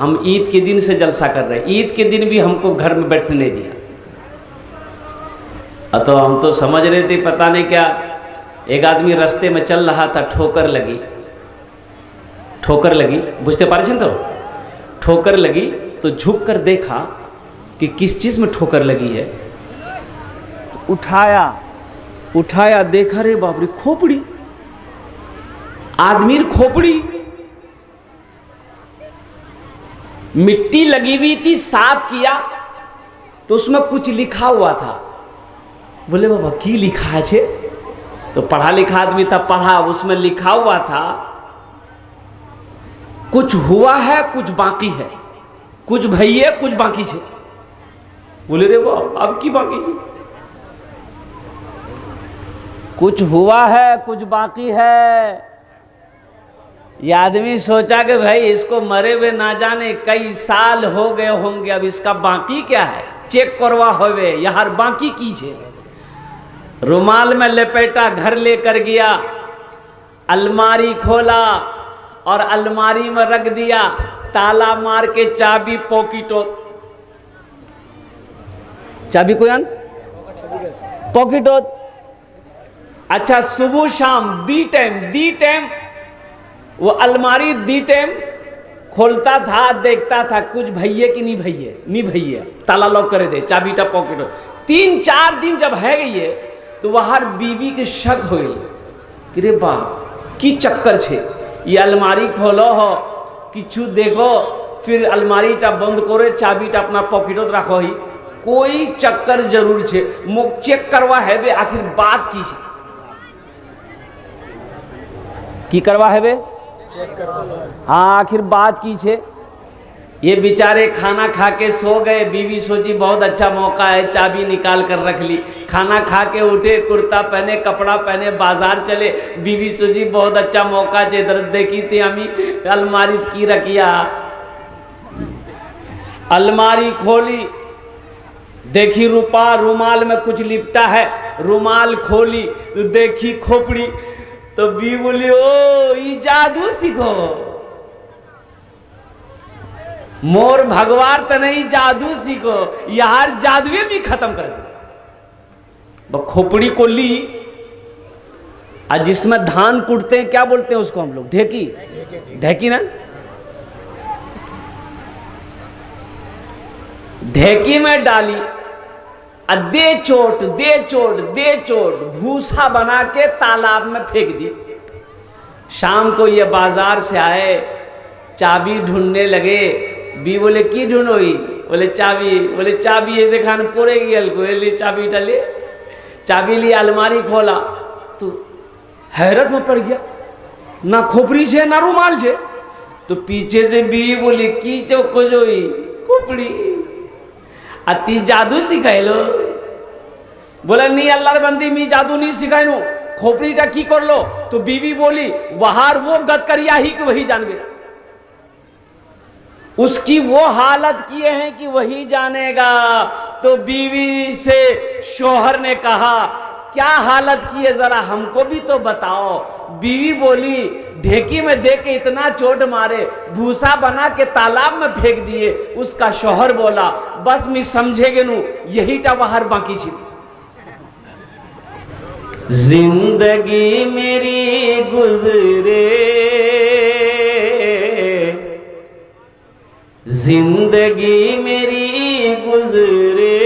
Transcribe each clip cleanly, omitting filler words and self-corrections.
हम ईद के दिन से जलसा कर रहे हैं, ईद के दिन भी हमको घर में बैठने नहीं दिया। तो हम तो समझ रहे थे पता नहीं क्या। एक आदमी रास्ते में चल रहा था, ठोकर लगी, बुझते पारे तो ठोकर लगी तो झुक कर देखा कि किस चीज में ठोकर लगी है। उठाया देखा, रे बाप रे, खोपड़ी, आदमी खोपड़ी, मिट्टी लगी हुई थी, साफ किया तो उसमें कुछ लिखा हुआ था। बोले बाबा की लिखा है? तो पढ़ा लिखा आदमी था, पढ़ा, उसमें लिखा हुआ था कुछ हुआ है कुछ बाकी है, कुछ भैया कुछ बाकी है। बोले रे बाबा अब की बाकी है? कुछ हुआ है कुछ बाकी है। ये आदमी सोचा कि भाई इसको मरे हुए ना जाने कई साल हो गए होंगे, अब इसका बाकी क्या है, चेक करवा होवे यार बाकी कीजिए। रुमाल में लपेटा, घर लेकर गया, अलमारी खोला और अलमारी में रख दिया, ताला मार के चाबी पॉकेटो, चाबी को यान पॉकेटो। अच्छा सुबह शाम दी टाइम वो अलमारी दी टाइम खोलता था, देखता था कुछ भैये कि नहीं भैये, ताला लॉक करे दे, चाबी टा पॉकेटो। 3-4 दिन जब है गई तो वहां बीवी के शक हो गई कि रे बाप की चक्कर छे, ये अलमारी खोलो हो किछु देखो, फिर अलमारी टा बंद करे, चाबी टा अपना पॉकेटो रखो ही, कोई चक्कर जरूर छे, मुख चेक करवा है बे, आखिर बात की छे, की करवा है बे, हाँ आखिर बात की छे। ये बेचारे खाना खा के सो गए, बीवी सोची बहुत अच्छा मौका है, चाबी निकाल कर रख ली। खाना खा के उठे, कुर्ता पहने, कपड़ा पहने, बाजार चले, बीवी सोची बहुत अच्छा मौका है, इधर देखी थी हमें अलमारी की रखिया। अलमारी खोली, देखी रूपा, रुमाल में कुछ लिपटा है, रुमाल खोली तो देखी खोपड़ी, तो बीवी बोली ओ ये जादू सीखो, मोर भगवान तो नहीं जादू सीखो, यार जादुए भी खत्म कर दो। खोपड़ी को ली, और जिसमें धान कूटते हैं क्या बोलते हैं उसको हम लोग, ढेकी ना, ढेकी में डाली, दे चोट भूसा बना के तालाब में फेंक दी। शाम को ये बाजार से आए, चाबी ढूंढने लगे, बी बोले की ढूंढोई, बोले चाबी ये देखा न पोरे गल को, ले चाबी डाले, चाबी ली, अलमारी खोला तो हैरत में पड़ गया, ना खोपड़ी छे ना रुमाल छे। तो पीछे से बी बोली की जो खोजोई खोपड़ी, अति जादू सिखाइलो। बोले नहीं अल्लाह बंदी मी जादू नहीं सिखाइनो, खोपड़ी टा की कर लो। तो बीवी बोली वहार वो गद करिया ही कि वही जान गए, उसकी वो हालत किए हैं कि वही जानेगा। तो बीवी से शोहर ने कहा क्या हालत की है जरा हमको भी तो बताओ। बीवी बोली ढेकी में दे के इतना चोट मारे, भूसा बना के तालाब में फेंक दिए। उसका शोहर बोला बस मैं समझेगे नू यही टा बाहर बाकी छी। जिंदगी मेरी गुजरे, जिंदगी मेरी गुजरे,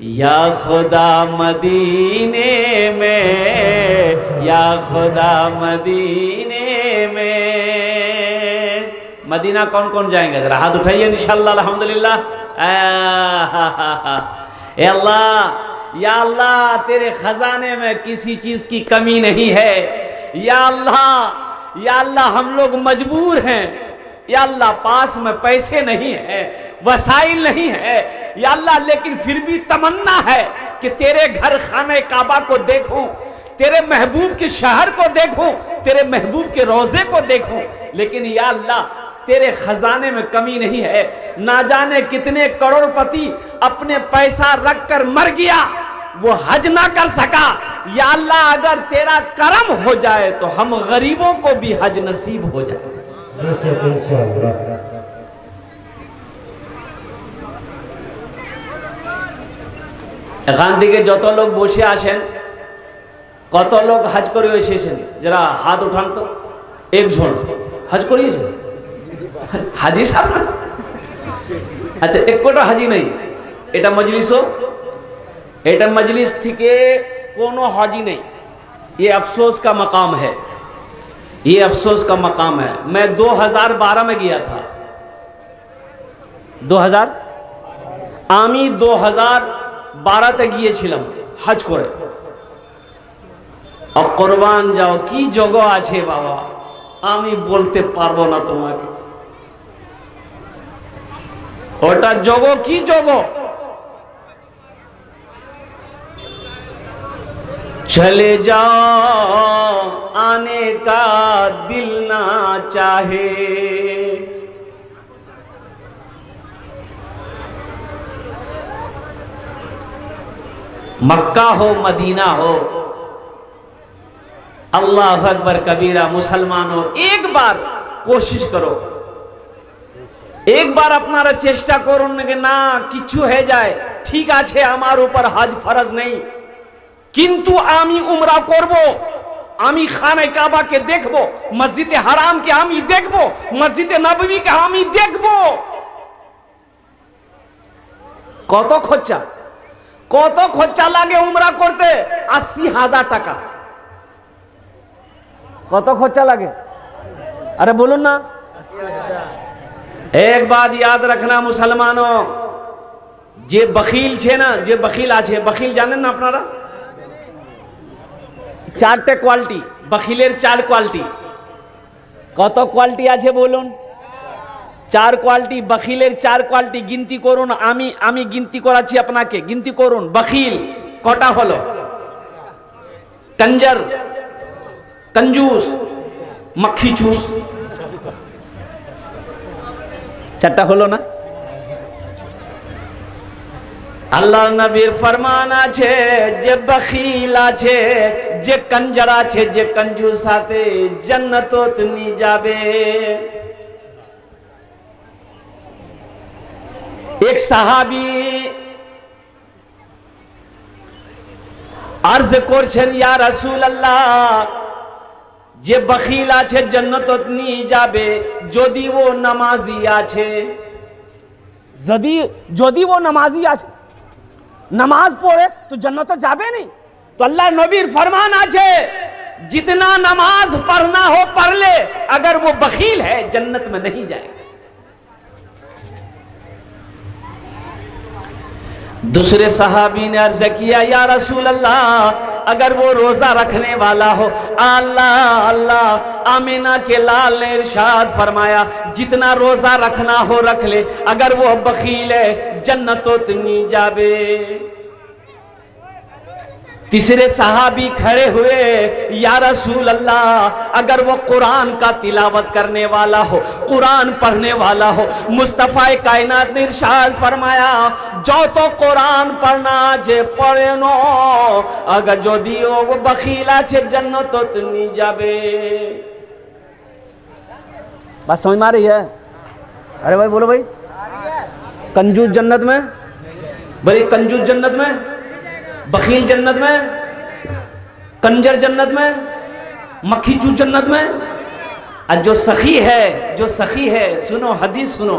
या खुदा मदीने में, या खुदा मदीने में। मदीना कौन कौन जाएंगे जरा हाथ उठाइए इंशाअल्लाह अल्हम्दुलिल्लाह। ए अल्लाह, या अल्लाह तेरे खजाने में किसी चीज की कमी नहीं है। या अल्लाह, या अल्लाह हम लोग मजबूर हैं। या अल्लाह पास में पैसे नहीं है, वसाइल नहीं है। या अल्लाह लेकिन फिर भी तमन्ना है कि तेरे घर खाने काबा को देखूं, तेरे महबूब के शहर को देखूं, तेरे महबूब के रोजे को देखूं। लेकिन या अल्लाह तेरे खजाने में कमी नहीं है। ना जाने कितने करोड़पति अपने पैसा रख कर मर गया, वो हज ना कर सका। या अल्लाह अगर तेरा करम हो जाए तो हम गरीबों को भी हज नसीब हो जाए। এখান থেকে যত লোক বসে আসেন, কত লোক হজ করে এসেছেন? যারা হাত উঠান তো, একজন হজ করিয়েছেন? হাজি সাহেব? আচ্ছা, এক কোটা হাজি নেই। এটা মজলিসও, এটা মজলিস থেকে কোনো হাজি नहीं। ये अफसोस का मकाम है, ये अफसोस का मकाम है। मैं 2012 में गया था। 2000 আমি 2012তে গিয়েছিলাম হজ করে। আর কুরবান যাও, কি যোগ আছে বাবা, আমি বলতে পারবো না তোমাকে। ওটা যোগ, কি যোগ! चले जाओ आने का दिल ना चाहे, मक्का हो मदीना हो, अल्लाह अकबर कबीरा। मुसलमान हो, एक बार कोशिश करो, एक बार अपनारा चेष्टा করুন না কিছু হয়ে যায়। ঠিক আছে, আমার উপর হজ ফরজ নেই, কিন্তু আমি উমরা করব, আমি খানে কাবাকে দেখব, মসজিদে হারামকে আমি দেখব, মসজিদে নববীকে আমি দেখব। কত খরচা, কত খরচা লাগে উমরা করতে? 80,000 টাকা। কত খরচা লাগে? अरे बोलून ना। एक बात याद रखना मुसलमानों, जे बखील छे ना, जे बखील आछे, बखील जानेन ना अपनारा? चारटे क्वालिटी, बखिलेर 4 क्वालिटी। कत क्वालिटी आछे बोलुन? 4 क्वालिटी, बखिलेर 4 क्वालिटी गिनती करुन। आमी गिनती कराচ্ছি আপনাকে, गिनती করুন। बखिल কটা হলো? कंजर, कंजूस, मक्खी चूस, 4টা হলো না? আল্লাহ নবীর ফরমান আছে, যে বখিল আছে, যে कंजर আছে, যে कंजूस আছে, জান্নাতত নি যাবে। एक সাহাবী अर्ज করছেন, ইয়া রাসূলুল্লাহ, যে বখিল আছে জান্নাতত নি যাবে যদি ও নামাজি আছে। যদি ও নামাজি আছে, नमाज पढ़े तो जन्नत जाबे नहीं। तो अल्लाह नबीर फरमान आछे, जितना नमाज पढ़ना हो पढ़ ले, अगर वो बखील है जन्नत में नहीं जाएगा। दूसरे सहाबी ने अर्ज किया, या रसूल अल्लाह, अगर वो रोजा रखने वाला हो, अल्लाह अल्लाह, आमिना के लाल ने इरशाद फरमाया, जितना रोजा रखना हो रख ले, अगर वो बखील है जन्नतोत नहीं जाबे। तीसरे सहाबी खड़े हुए, या रसूल अल्लाह, अगर वो कुरान का तिलावत करने वाला हो, कुरान पढ़ने वाला हो, मुस्तफा कायनात ने इरशाद फरमाया, जो तो कुरान पढ़ना जे पढ़े नो, अगर जो दियो वो बखीला छे जन्नत तो नहीं जाबे। बात समझ में आ रही है? अरे भाई बोलो भाई, कंजूस जन्नत में? भाई कंजूस जन्नत में, बखील जन्नत में, कंजर जन्नत में, मक्खी चूस जन्नत में। और जो सखी है, जो सखी है, सुनो हदीस सुनो,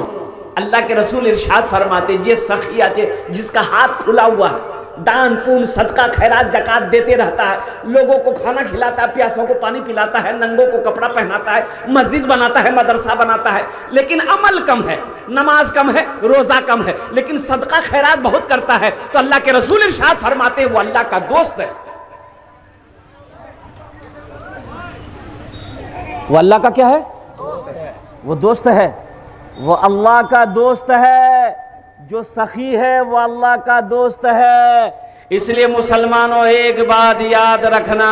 अल्लाह के रसूल इरशाद फरमाते, ये सखी आचे जिसका हाथ खुला हुआ है, दान पुण्य सदका खैरात जकात देते रहता है, लोगों को खाना खिलाता है, प्यासों को पानी पिलाता है, नंगों को कपड़ा पहनाता है, मस्जिद बनाता है, मदरसा बनाता है, लेकिन अमल कम है, नमाज कम है, रोजा कम है, लेकिन सदका खैरात बहुत करता है। तो अल्लाह के रसूल इरशाद फरमाते, वो अल्लाह का दोस्त है। वो अल्लाह का क्या है? वो दोस्त है, वो अल्लाह का दोस्त है। जो सखी है वो अल्लाह का दोस्त है। इसलिए मुसलमानों, एक बात याद रखना,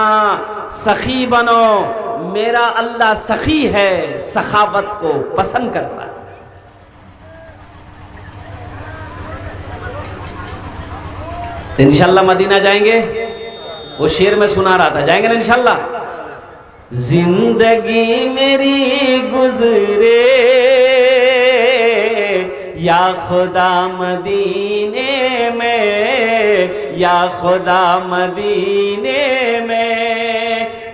सखी बनो। मेरा अल्लाह सखी है, सखावत को पसंद करता है। तो इंशाल्लाह मदीना जाएंगे, वो शेर में सुना रहा था, जाएंगे ना इंशाल्लाह? जिंदगी मेरी गुजरे या खुदा मदीने में, या खुदा मदीने में।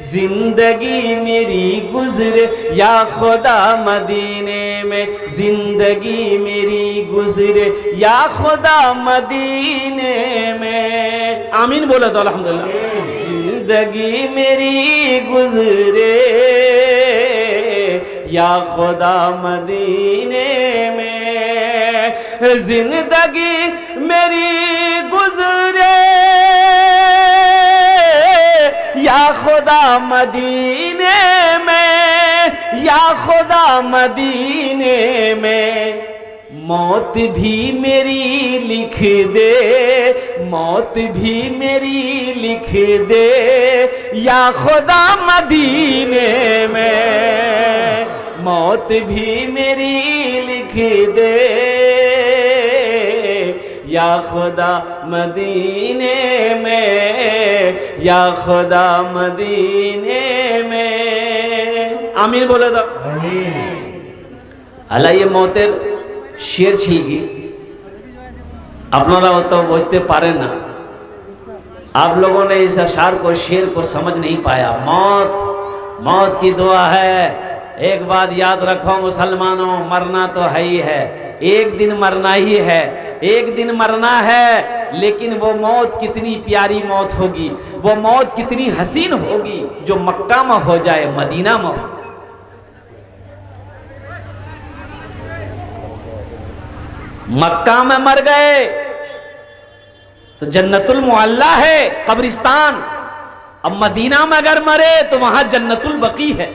जिंदगी मेरी गुजरे या खुदा मदीने में, जिंदगी मेरी गुजरे या खुदा मदीने में। आमीन बोला तो अल्हम्दुलिल्लाह। जिंदगी मेरी गुजरे या खुदा मदीने में, जिंदगी मेरी गुजरे या खुदा मदीने में, या खुदा मदीने में। मौत भी मेरी लिख दे, मौत भी मेरी लिख दे या खुदा मदीने में। मौत भी मेरी लिख दे या खुदा मदीने में, या खुदा मदीने में। आमीन बोले तो अल्लाह। ये मौतेर शेर छिलगी আপনারা तो বুঝতে পারেন ना। आप लोगों ने इस अशार को, शेर को समझ नहीं पाया। मौत, मौत की दुआ है। एक बात याद रखो मुसलमानों, मरना तो है ही है, एक दिन मरना ही है, एक दिन मरना है। लेकिन वो मौत कितनी प्यारी मौत होगी, वो मौत कितनी हसीन होगी जो मक्का में हो जाए, मदीना में हो। मक्का में मर गए तो जन्नतुल मुअल्ला है, कब्रिस्तान। अब मदीना में अगर मरे तो वहां जन्नतुल बकी है,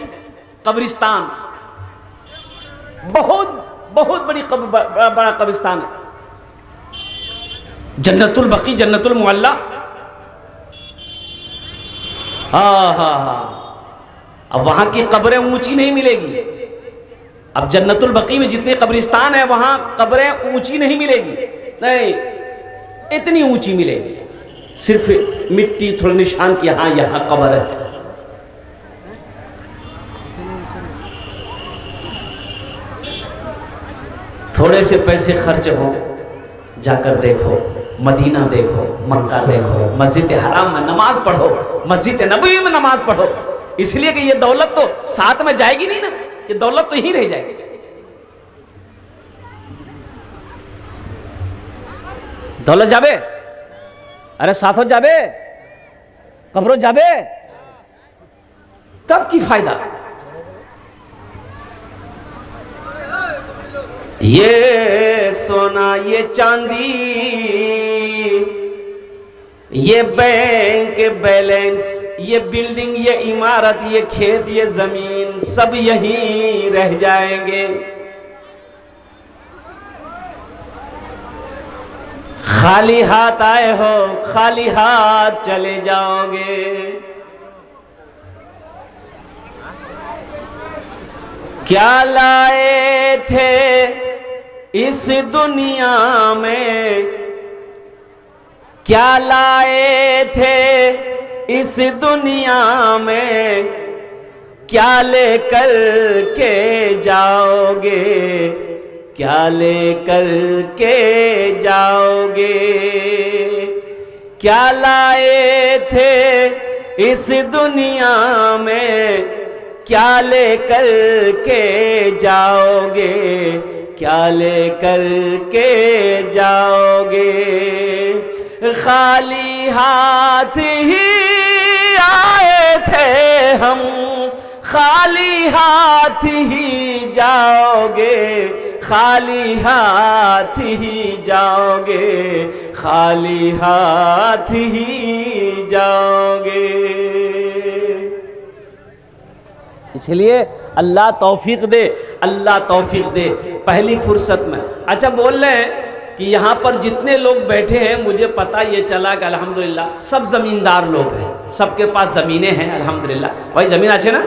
कब्रिस्तान। बहुत बहुत बड़ा कब्रिस्तान है जन्नतुल बकी, जन्नतुल मुअल्ला। हाँ। अब वहां की कब्रें ऊंची नहीं मिलेगी। अब जन्नतुल बकी में जितने कब्रिस्तान है वहां कब्रें ऊंची नहीं मिलेगी, नहीं, इतनी ऊंची मिलेगी, सिर्फ मिट्टी थोड़ा निशान की, हाँ यहां कब्र है। थोड़े से पैसे खर्च हो, जाकर देखो, मदीना देखो, मक्का देखो, मस्जिद हराम में नमाज पढ़ो, मस्जिद नबवी में नमाज पढ़ो। इसलिए कि ये दौलत तो साथ में जाएगी नहीं ना, ये दौलत तो यहीं रह जाएगी। दौलत जाबे, अरे साथों जाबे, कब्रों जाबे, तब की फायदा। ये सोना, ये चांदी, ये बैंक बैलेंस, ये बिल्डिंग, ये इमारत, ये खेत, ये जमीन, सब यहीं रह जाएंगे। खाली हाथ आए हो, खाली हाथ चले जाओगे। क्या लाए थे इस दुनिया में, क्या लाए थे इस दुनिया में, क्या लेकर के जाओगे, क्या लेकर के जाओगे। क्या लाए थे इस दुनिया में, क्या लेकर के जाओगे, क्या लेकर के जाओगे। खाली हाथ ही आए थे हम, खाली हाथ ही जाओगे, खाली हाथ ही जाओगे, खाली हाथ ही जाओगे। इसलिए अल्लाह तौफीक दे, अल्लाह तौफीक दे पहली फुर्सत में। अच्छा, बोल रहे हैं कि यहाँ पर जितने लोग बैठे हैं, मुझे पता ये चला कि अल्हम्दुलिल्लाह सब ज़मींदार लोग हैं, सबके पास ज़मीनें हैं अल्हम्दुलिल्लाह। भाई ज़मीन आछे ना,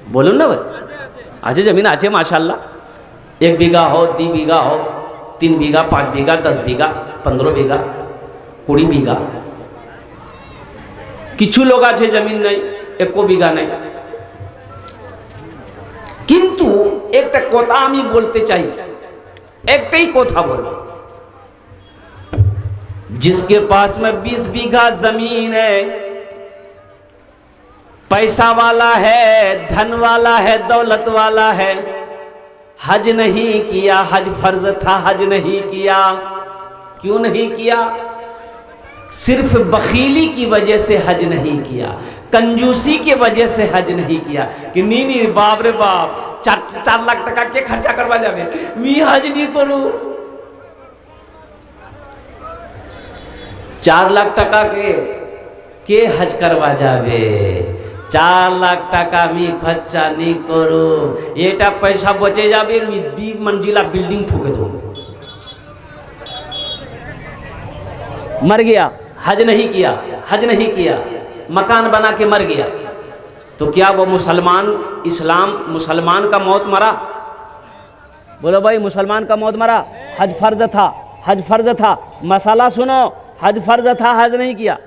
बोलूँ ना भाई, आछे ज़मीन आछे माशाल्लाह। 1 बीघा हो, 2 बीघा हो, 3 बीघा, 5 बीघा, 10 बीघा, 15 बीघा, 20 बीघा। किछु लोग आछे ज़मीन नहीं, एको बीघा नहीं। किंतु एक कथा आमी बोलते चाहिए, एक ही कथा बोलो, जिसके पास में 20 बीघा जमीन है, पैसा वाला है, धन वाला है, दौलत वाला है, हज नहीं किया, हज फर्ज था, हज नहीं किया। क्यों नहीं किया? सिर्फ बखीली की वजह से हज नहीं किया, कंजूसी की वजह से हज नहीं किया। कि नी बाप रे बाप, 4 लाख टका के खर्चा करवा जावे, मी हज नहीं करूं। 4 लाख टका के हज करवा जावे, 4 लाख टका मी खर्चा नहीं करो, एटा पैसा बचे जावे, मी 2 मंजिला बिल्डिंग ठोके दो। मर गया, हज नहीं किया, हज नहीं किया, मकान बना के मर गया, तो क्या वो मुसलमान, इस्लाम मुसलमान का मौत मरा? बोलो भाई, मुसलमान का मौत मरा? हज फर्ज था, हज फर्ज था, मसाला सुनो, हज फर्ज था, हज नहीं किया।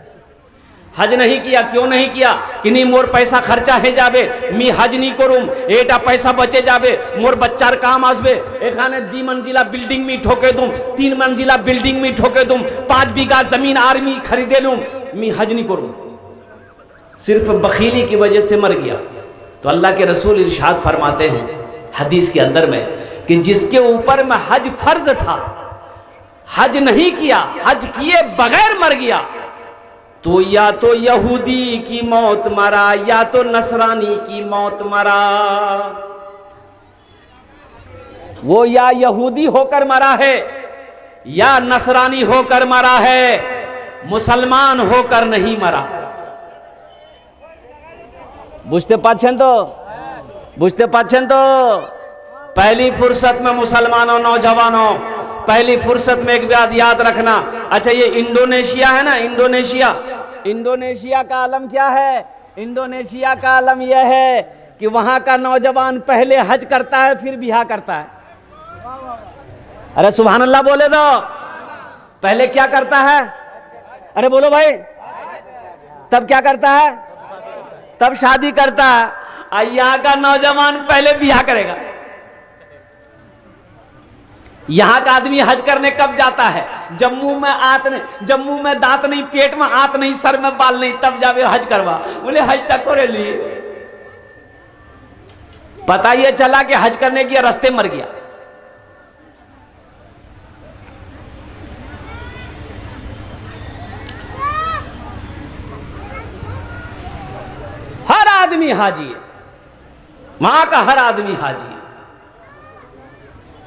हज नहीं किया, क्यों नहीं किया? कि नहीं मोर पैसा खर्चा है जाबे, मी हज नहीं करूम, एटा पैसा बचे जाबे, मोर बच्चार काम आसबे, एखाने 2 मंजिला बिल्डिंग में ठोके दूम, 3 मंजिला बिल्डिंग में ठोके दूम, 5 बीघा जमीन आर्मी खरीदे लूम, मी हज नहीं करूम। सिर्फ बखीली की वजह से मर गया। तो अल्लाह के रसूल इरशाद फरमाते हैं हदीस के अंदर में कि जिसके ऊपर में हज फर्ज था, हज नहीं किया, हज किए बगैर मर गया, तो या तो यहूदी की मौत मरा, या तो नसरानी की मौत मरा। वो या यहूदी होकर मरा है, या नसरानी होकर मरा है, मुसलमान होकर नहीं मरा। बुझते पाछें तो, बुझते पाछें तो। पहली फुर्सत में मुसलमानों, नौजवानों, पहली फुर्सत में एक बात याद रखना। अच्छा, ये इंडोनेशिया है ना, इंडोनेशिया, इंडोनेशिया का आलम क्या है? इंडोनेशिया का आलम यह है कि वहां का नौजवान पहले हज करता है, फिर बियाह करता है। अरे सुभान अल्लाह बोले दो। पहले क्या करता है? अरे बोलो भाई, तब क्या करता है? तब शादी करता है। यहाँ का नौजवान पहले बियाह करेगा। यहाँ का आदमी हज करने कब जाता है? जब मुंह में आत नहीं, जब मुंह में दांत नहीं, पेट में आत नहीं, सर में बाल नहीं, तब जावे हज करवा। बोले हज तक करे ली, पता ये चला कि हज करने के रास्ते मर गया। हर आदमी हाजी है, वहां का हर आदमी हाजी है।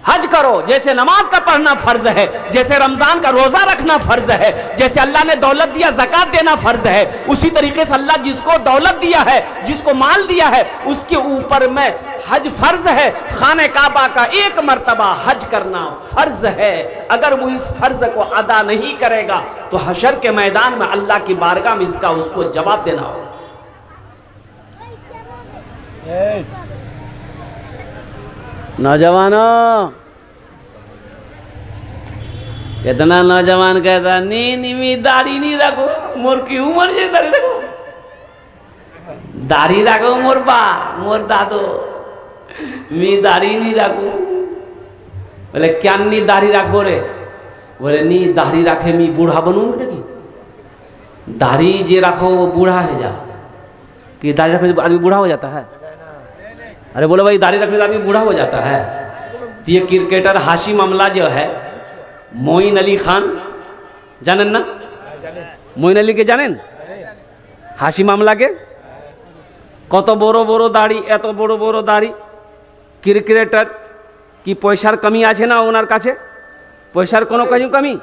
हज करो, जैसे नमाज का पढ़ना फर्ज है, जैसे रमजान का रोजा रखना फर्ज है, जैसे अल्लाह ने दौलत दिया ज़कात देना फर्ज है, उसी तरीके से अल्लाह जिसको दौलत दिया है, जिसको माल दिया है, उसके ऊपर में हज फर्ज है। खाने काबा का 1 मर्तबा हज करना फर्ज है। अगर वो इस फर्ज को अदा नहीं करेगा तो हशर के मैदान में अल्लाह की बारगाह में इसका उसको जवाब देना होगा। नौजवानों, इतना नौजवान कहता नहीं मैं दाढ़ी नहीं रखो, मोर की उम्र से दाढ़ी रखो, दाढ़ी रखो मोर बा, मोर दादो, मैं दाढ़ी नहीं रखो। बोले क्या नहीं दाढ़ी रखो रे? बोले नहीं दाढ़ी रखे मैं बूढ़ा बनूंगा कि दाढ़ी जे रखो वो बूढ़ा है जा, कि दाढ़ी रखने से आदमी बूढ़ा हो जाता है? अरे बोलो भाई, दाढ़ी रखने से आदमी बूढ़ा हो जाता है? तो ये क्रिकेटर हाशिम अमला जो है, मोइन अली खान, जानेन ना? मोइन अली के जानेन? हाशिम अमला के कत बड़ो बड़ो दाढ़ी, एत बड़ो बड़ो दाढ़ी। क्रिकेटर की पैसार कमी आछे ना ओनार काछे? पैसार कोनो कमी?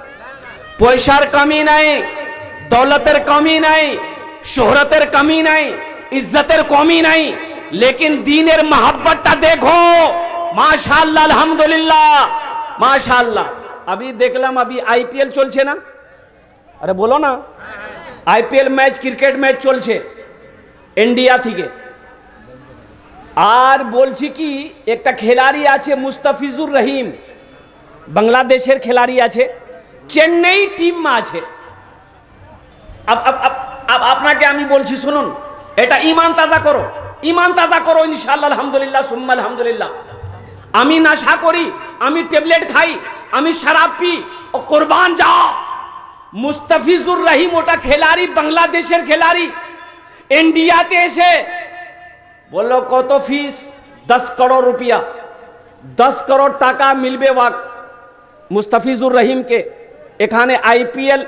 पैसार कमी नहीं, दौलतेर कमी नहीं, शोहरतेर कमी नहीं, इज्जतेर कमी नहीं, लेकिन दीनेर मोहब्बतटा देखो। माशाअल्लाह, अल्हम्दुलिल्लाह, माशाअल्लाह। अभी देखलाम, अभी आईपीएल चलছে ना? अरे बोलो ना, आईपीएल मैच, क्रिकेट मैच चलছে इंडिया থেকে। আর বলছি কি, একটা খেলোয়াড় আছে মুস্তাফিজুর রহিম, বাংলাদেশের খেলোয়াড় আছে, চেন্নাই টিম में আছে। अब আপনাকে আমি বলছি শুনুন, এটা ঈমান তাজা করো, ঈমান তাজা করো ইনশাআল্লাহ। আলহামদুলিল্লাহ সুম্মা আলহামদুলিল্লাহ। আমি নেশা করি, আমি ট্যাবলেট খাই, আমি শরাব পি, ও কুরবান যাও। মুস্তাফিজুর রহিম ওটা খেলাড়ি, বাংলাদেশের খেলাড়ি, ইন্ডিয়াতে এসে বললো কত ফিস? 10 করোড় রুপিয়া, 10 করোড় টাকা মিলবে ওয়াক মুস্তাফিজুর রহিমকে। এখানে আইপিএল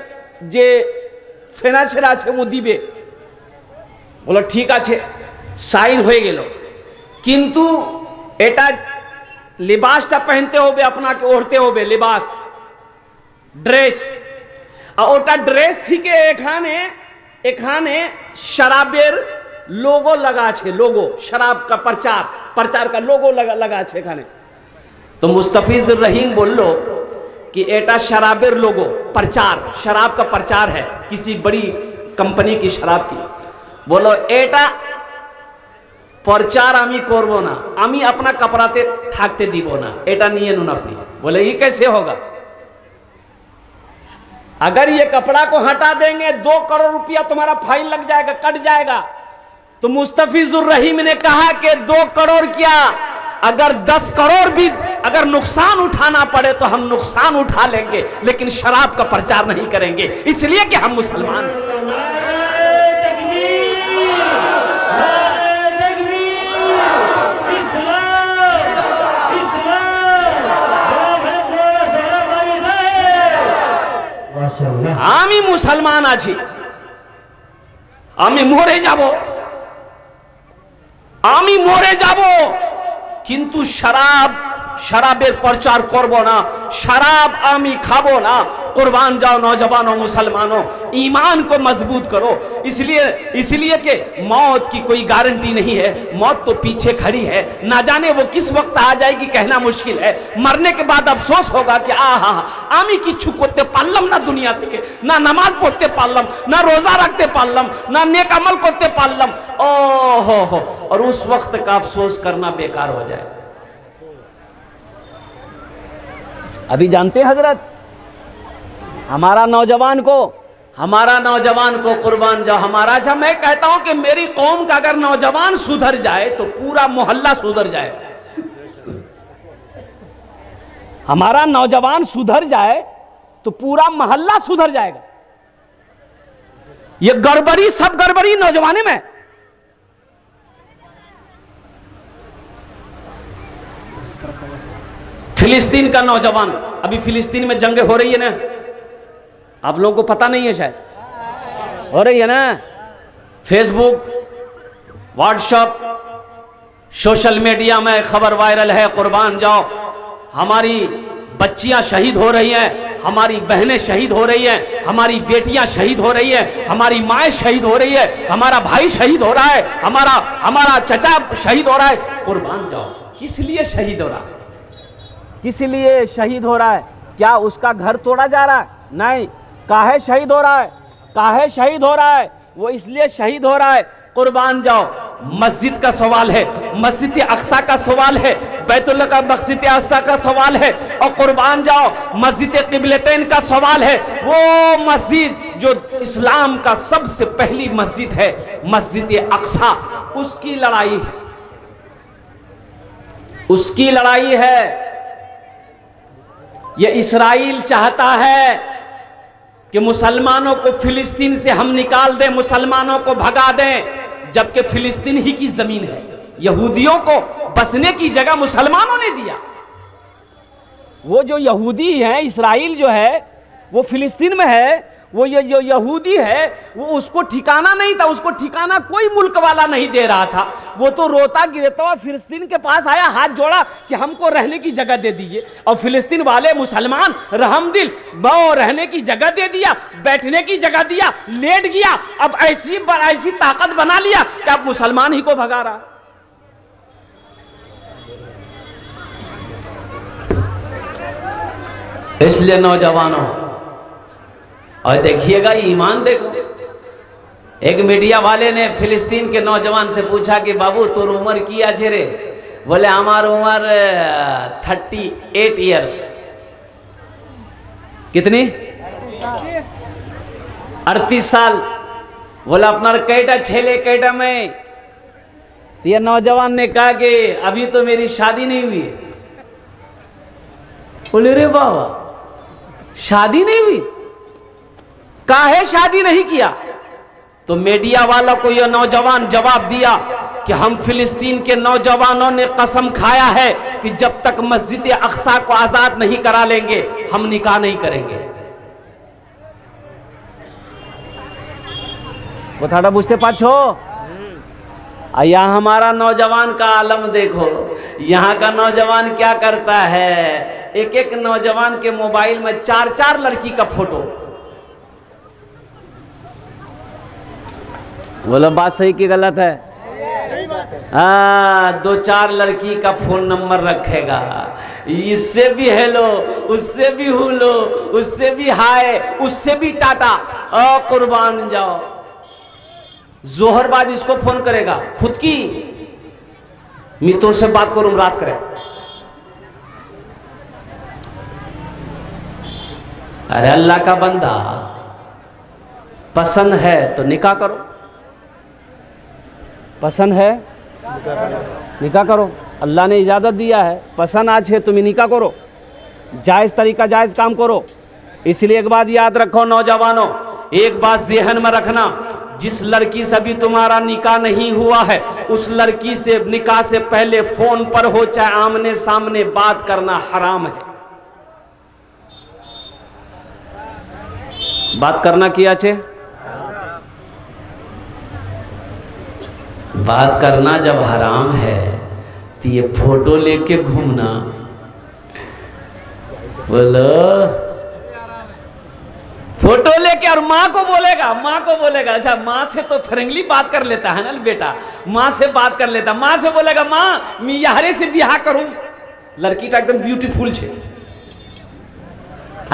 যে ফিনান্সিয়ার আছে ও দিবে। বলো ঠিক আছে, সাইন হয়ে গেল। কিন্তু এটা লিবাসটা পहनते হবে, আপনাকে ওড়তে হবে লিবাস, ড্রেস। আর ওটা ড্রেস থেকে এখানে এখানে শরাবের লোগো লাগা আছে, লোগো শরাব का प्रचार का लोगो लगा আছে এখানে। तो मुस्तफिजुर रहीम बोलो कि एटा शराबेर लोगो प्रचार, शराब का प्रचार है किसी बड़ी कंपनी की शराब की। बोलो एटा प्रचार आमी करबो ना, आमी अपना कपड़ाते थाकते दीबो ना, एटा निये नुन अपनी। बोले ये कैसे होगा? अगर ये कपड़ा को हटा देंगे 2 करोड़ रुपया तुम्हारा फाइन लग जाएगा, कट जाएगा। तो मुस्तफिजुर रहीम ने कहा कि 2 करोड़ क्या, अगर 10 करोड़ भी अगर नुकसान उठाना पड़े तो हम नुकसान उठा लेंगे, लेकिन शराब का प्रचार नहीं करेंगे, इसलिए कि हम मुसलमान हैं। আমি মুসলমান আছি, আমি মরে যাব, আমি মরে যাব, কিন্তু শরাবের প্রচার করব না, शराब आमी खाबो ना। कुर्बान जाओ नौजवानों, मुसलमानों, ईमान को मजबूत करो। इसलिए कि मौत की कोई गारंटी नहीं है, मौत तो पीछे खड़ी है, ना जाने वो किस वक्त आ जाएगी कहना मुश्किल है। मरने के बाद अफसोस होगा कि आहा आमी किच्छु करते पारलाम ना, दुनिया থেকে ना नमाज पढ़ते पारलाम, ना रोजा रखते पारलाम, ना नेक अमल करते पारलाम। ओहो हो, और उस वक्त का अफसोस करना बेकार हो जाए। अभी जानते हैं हजरत, हमारा नौजवान को कुर्बान जाओ, हमारा जब मैं कहता हूं कि मेरी कौम का अगर नौजवान सुधर जाए तो पूरा मोहल्ला सुधर जाएगा। हमारा नौजवान सुधर जाए तो पूरा मोहल्ला सुधर जाएगा। ये गड़बड़ी, सब गड़बड़ी नौजवाने में। फिलिस्तीन का नौजवान, अभी फिलिस्तीन में जंग हो रही है ना, आप लोगों को पता नहीं है, शायद हो रही है ना। फेसबुक, व्हाट्सएप, सोशल मीडिया में खबर वायरल है, कुर्बान जाओ, हमारी बच्चियां शहीद हो रही हैं, हमारी बहनें शहीद हो रही हैं, हमारी बेटियां शहीद हो रही हैं, हमारी माएँ शहीद हो रही है, हमारा भाई शहीद हो रहा है, हमारा चचा शहीद हो रहा है। कुर्बान जाओ, किस लिए शहीद हो रहा है? किस लिए शहीद हो रहा है? क्या उसका घर तोड़ा जा रहा है? नहीं। काहे शहीद हो रहा है? काहे शहीद हो रहा है? वो इसलिए शहीद हो रहा है। कुर्बान जाओ, मस्जिद का सवाल है, मस्जिद अक्सा का सवाल है, बैतुल्लाह का मस्जिद अक्सा का सवाल है, और कुर्बान जाओ मस्जिद क़िबलतैन का सवाल है। वो मस्जिद जो इस्लाम का सबसे पहली मस्जिद है, मस्जिद अक्सा, उसकी लड़ाई है, उसकी लड़ाई है। ये इस्राइल चाहता है कि मुसलमानों को फिलिस्तीन से हम निकाल दें, मुसलमानों को भगा दें, जबकि फिलिस्तीन ही की जमीन है। यहूदियों को बसने की जगह मुसलमानों ने दिया। वो जो यहूदी है, इस्राइल जो है वो फिलिस्तीन में है, वो ये जो यहूदी है वो उसको ठिकाना नहीं था, उसको ठिकाना कोई मुल्क वाला नहीं दे रहा था। वो तो रोता गिरता हुआ फिलिस्तीन के पास आया, हाथ जोड़ा कि हमको रहने की जगह दे दीजिए। और फिलिस्तीन वाले मुसलमान रहमदिल, वो रहने की जगह दे दिया, बैठने की जगह दिया, लेट गया। अब ऐसी ताकत बना लिया कि अब मुसलमान ही को भगा रहा। इसलिए नौजवानों, और देखिएगा ईमान देखो, एक मीडिया वाले ने फिलिस्तीन के नौजवान से पूछा कि बाबू तोर उम्र किया छे रे? बोले हमार उम्र 38 ईयर्स। कितनी? 38 साल। बोला अपना कैटा छेले कैटा में। तो यह नौजवान ने कहा कि अभी तो मेरी शादी नहीं हुई है। बोले रे बाबा शादी नहीं हुई, काहे शादी नहीं किया? तो मीडिया वाला को यह नौजवान जवाब दिया कि हम फिलिस्तीन के नौजवानों ने कसम खाया है कि जब तक मस्जिद अक्सा को आजाद नहीं करा लेंगे हम निकाह नहीं करेंगे। কথাটা বুঝতে পারছো? यहाँ हमारा नौजवान का आलम देखो, यहाँ का नौजवान क्या करता है, एक एक नौजवान के मोबाइल में 4-4 लड़की का फोटो। बोलो बात सही कि गलत है? हाँ, 2-4 लड़की का फोन नंबर रखेगा, इससे भी हेलो, उससे भी हुलो, उससे भी हाय, उससे भी टाटा। कुर्बान जाओ। जोहर बाद इसको फोन करेगा, फुदकी मित्रों से बात करूं रात करे। अरे अल्लाह का बंदा, पसंद है तो निकाह करो, पसंद है निकाह करो। अल्लाह ने इजाज़त दिया है, पसंद आज है तुम्हें निकाह करो, जायज़ तरीका जायज़ काम करो। इसलिए एक बात याद रखो नौजवानों, एक बात ज़हन में रखना, जिस लड़की से भी तुम्हारा निकाह नहीं हुआ है उस लड़की से निकाह से पहले फोन पर हो चाहे आमने सामने बात करना हराम है। बात करना किया छे, बात करना जब हराम है तो ये फोटो लेके घूमना, बोलो फोटो लेके, और माँ को बोलेगा अच्छा माँ से तो फ्रेंकली बात कर लेता है ना बेटा, माँ से बात कर लेता, माँ से बोलेगा माँ मैं यारे से ब्याह करूं, लड़की तो एकदम ब्यूटीफुल छे,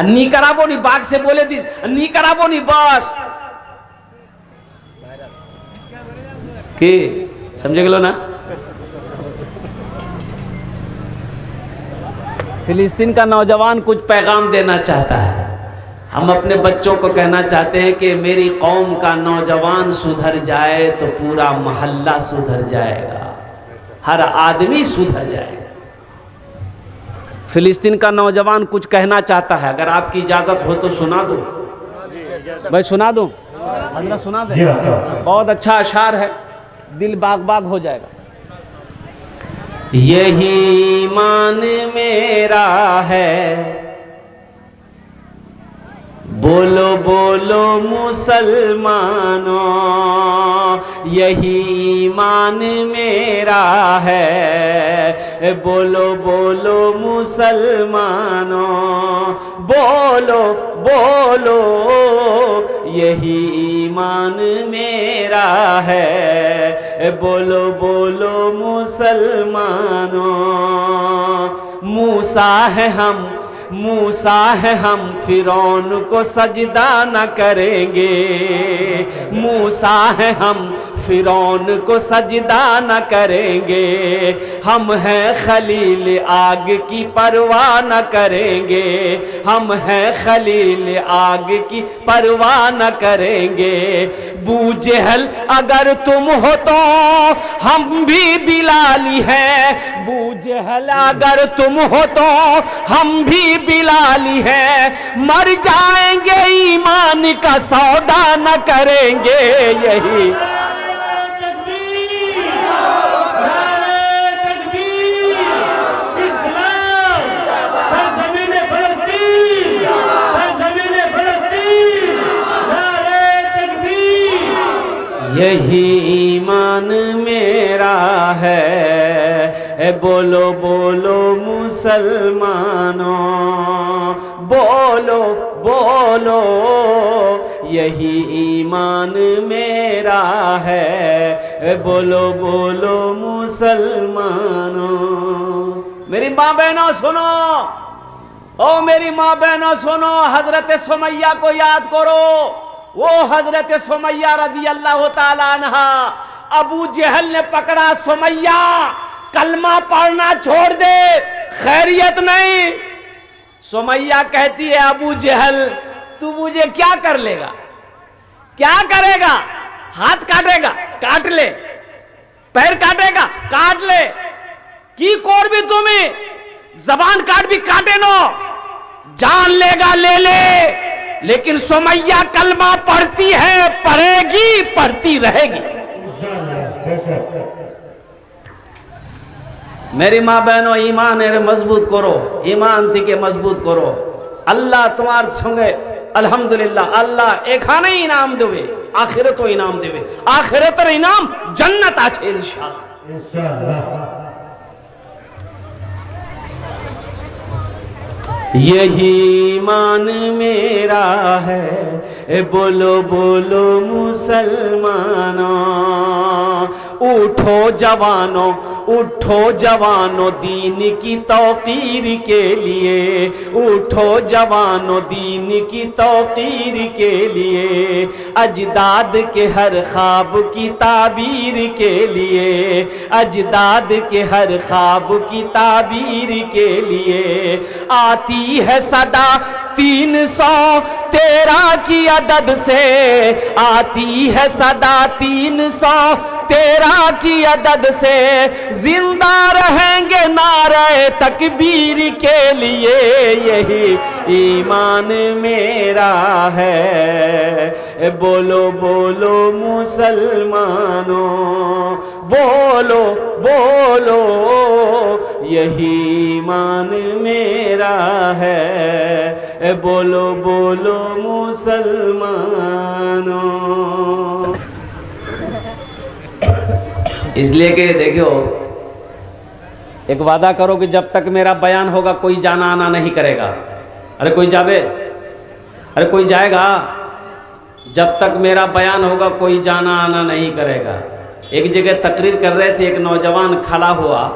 नी कराबो नी, बाग से बोले दी नी कराबो नी, बस के समझे गेलो ना। फिलिस्तीन का नौजवान कुछ पैगाम देना चाहता है। हम अपने बच्चों को कहना चाहते हैं कि मेरी कौम का नौजवान सुधर जाए तो पूरा मोहल्ला सुधर जाएगा, हर आदमी सुधर जाएगा। फिलिस्तीन का नौजवान कुछ कहना चाहता है, अगर आपकी इजाज़त हो तो सुना दो भाई, सुना दो, अल्लाह सुना दे। बहुत अच्छा अशार है, दिल बाग बाग हो जाएगा। यही ईमान मेरा है, बोलो बोलो मुसलमानों, यही ईमान मेरा है, बोलो बोलो मुसलमानों, बोलो बोलो यही ईमान मेरा है, बोलो बोलो मुसलमानों। मूसा है हम फिरौन को सजदा न करेंगे, मूसा है हम फिरौन को सजदा न करेंगे, हम हैं खलील आग की परवाह न करेंगे, हम हैं खलील आग की परवाह न करेंगे। बू जहल अगर तुम हो तो हम भी बिलाली हैं, बू जहल अगर तुम हो तो हम भी बिलाली है, मर जाएंगे ईमान का सौदा न करेंगे। यही यही ईमान मेरा है, बोलो बोलो मुसलमानों, बोलो बोलो यही ईमान मेरा है, बोलो बोलो मुसलमानों। मेरी माँ बहनों सुनो, ओ मेरी माँ बहनों सुनो, हजरत सुमैया को याद करो। वो हजरत सुमैया रदी अल्लाह ताला अन्हा, अबू जहल ने पकड़ा सुमैया कलमा पढ़ना छोड़ दे, खैरियत नहीं। सुमैया कहती है अबू जहल तू मुझे क्या कर लेगा, क्या करेगा? हाथ काटेगा काट ले, पैर काटेगा काट ले, की कोर भी तुम्हें जबान काट भी काटे नो, जान लेगा ले ले, लेकिन सुमैया कलमा पढ़ती है, पढ़ेगी, पढ़ती रहेगी। मेरी माँ बहनों, ईमान है मजबूत करो, ईमान थी के मजबूत करो। अल्लाह तुम्हारे संगे अल्हम्दुलिल्लाह, अल्लाह एक खाने इनाम देवे, आखिरत इनाम देवे, आखिरत इनाम जन्नत आछे इंशाअल्लाह। यही ईमान मेरा है, बोलो बोलो मुसलमानों, उठो जवानों, उठो जवानों दीन की तौकीर के लिए, उठो जवानों दीन की तौकीर के लिए, अजदाद के हर ख्वाब की ताबीर के लिए, अजदाद के हर ख्वाब की ताबीर के लिए, आती है सदा 313 की अदद से, आती है सदा 313 की अदद से, जिंदा रहेंगे नारे तकबीर के लिए, यही ईमान मेरा है, बोलो बोलो मुसलमानों, बोलो बोलो, यही ईमान मेरा है, बोलो बोलो मुसलमानों। इसलिए कि देखो, एक वादा करो कि जब तक मेरा बयान होगा कोई जाना आना नहीं करेगा। अरे कोई जावे, अरे कोई जाएगा? जब तक मेरा बयान होगा कोई जाना आना नहीं करेगा। एक जगह तकरीर कर रहे थे, एक नौजवान खड़ा हुआ,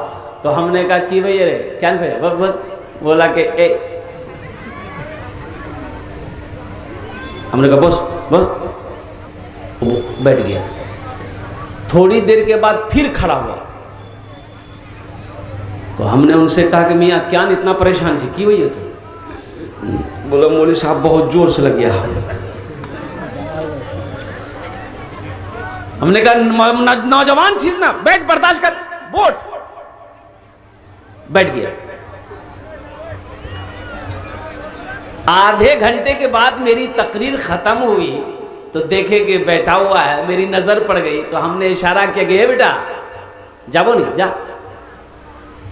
तो हमने कहा कि भाई अरे क्या बस बस, बोला कि हमने कहा बस बस, बैठ गया। थोड़ी देर के बाद फिर खड़ा हुआ, तो हमने उनसे कहा कि मियाँ क्या इतना परेशान थी, की भैया तो बोला मौलवी साहब बहुत जोर से लग गया। हमने कहा नौजवान चीज ना, बैठ बर्दाश्त कर, बोट बैठ गया। आधे घंटे के बाद मेरी तकरीर खत्म हुई तो देखे कि बैठा हुआ है, मेरी नजर पड़ गई, तो हमने इशारा किया कि बेटा जाओ नहीं, जा।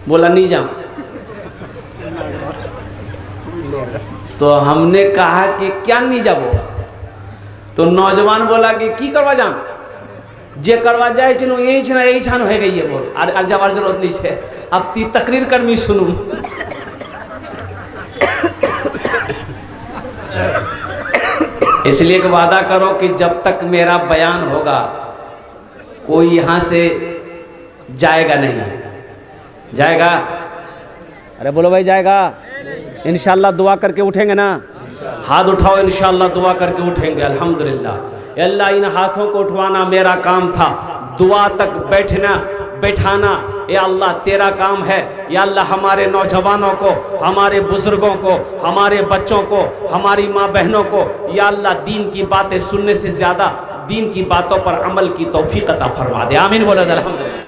बोला नहीं जाऊं। तो हमने कहा कि क्या नहीं जाओ? तो नौजवान बोला कि की करवा जाऊं, जे करवा जाए चलो यही छान हो गई है, बोल और जवार जरूरत नहीं है, अब ती तकरीर कर मी सुनू। इसलिए वादा करो कि जब तक मेरा बयान होगा कोई यहां से जाएगा नहीं। जाएगा? अरे बोलो भाई जाएगा? इंशाल्लाह दुआ करके उठेंगे ना? हाथ उठाओ, इंशाल्लाह दुआ करके उठेंगे। अल्हम्दुलिल्लाह। अल्लाह इन हाथों को उठवाना मेरा काम था, दुआ तक बैठना बैठाना या अल्लाह तेरा काम है। या अल्लाह हमारे नौजवानों को, हमारे बुजुर्गों को, हमारे बच्चों को, हमारी माँ बहनों को या अल्लाह दीन की बातें सुनने से ज्यादा दीन की बातों पर अमल की तौफीक अता फरमा दे। आमीन बोले अल्हम्दुलिल्लाह।